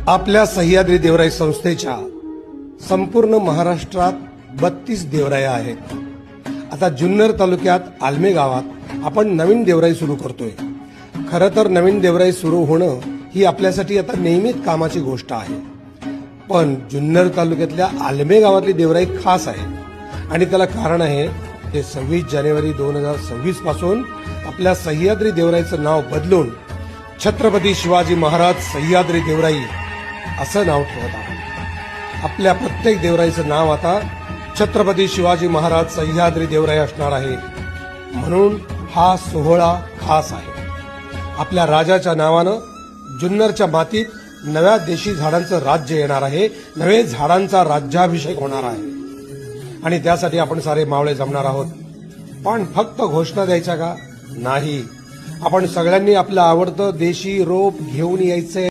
आपल्या सह्याद्री देवराई संस्थेच्या संपूर्ण महाराष्ट्रात 32 देवराया आहेत. आता जुन्नर तालुक्यात आलमे गावात आपण नवीन देवराई सुरू करतोय. खरं तर नवीन देवराई सुरू होणं ही आपल्यासाठी आता नेहमीच कामाची गोष्ट आहे. पण जुन्नर तालुक्यातल्या आलमे गावातली देवराई खास आहे आणि त्याला कारण आहे ते 26 जानेवारी 2026 पासून आपल्या सह्याद्री देवराईचं नाव बदलून छत्रपती शिवाजी महाराज सह्याद्री देवराई असं नाव ठेवत आहोत. आपल्या प्रत्येक देवराईचं नाव आता छत्रपती शिवाजी महाराज सह्याद्री देवराई असणार आहे. म्हणून हा सोहळा खास आहे. आपल्या राजाच्या नावानं जुन्नरच्या मातीत नव्या देशी झाडांचं राज्य येणार आहे. नवे झाडांचा राज्याभिषेक होणार आहे आणि त्यासाठी आपण सारे मावळे जमणार आहोत. पण फक्त घोषणा द्यायच्या का? नाही, आपण सगळ्यांनी आपलं आवडतं देशी रोप घेऊन यायचंय.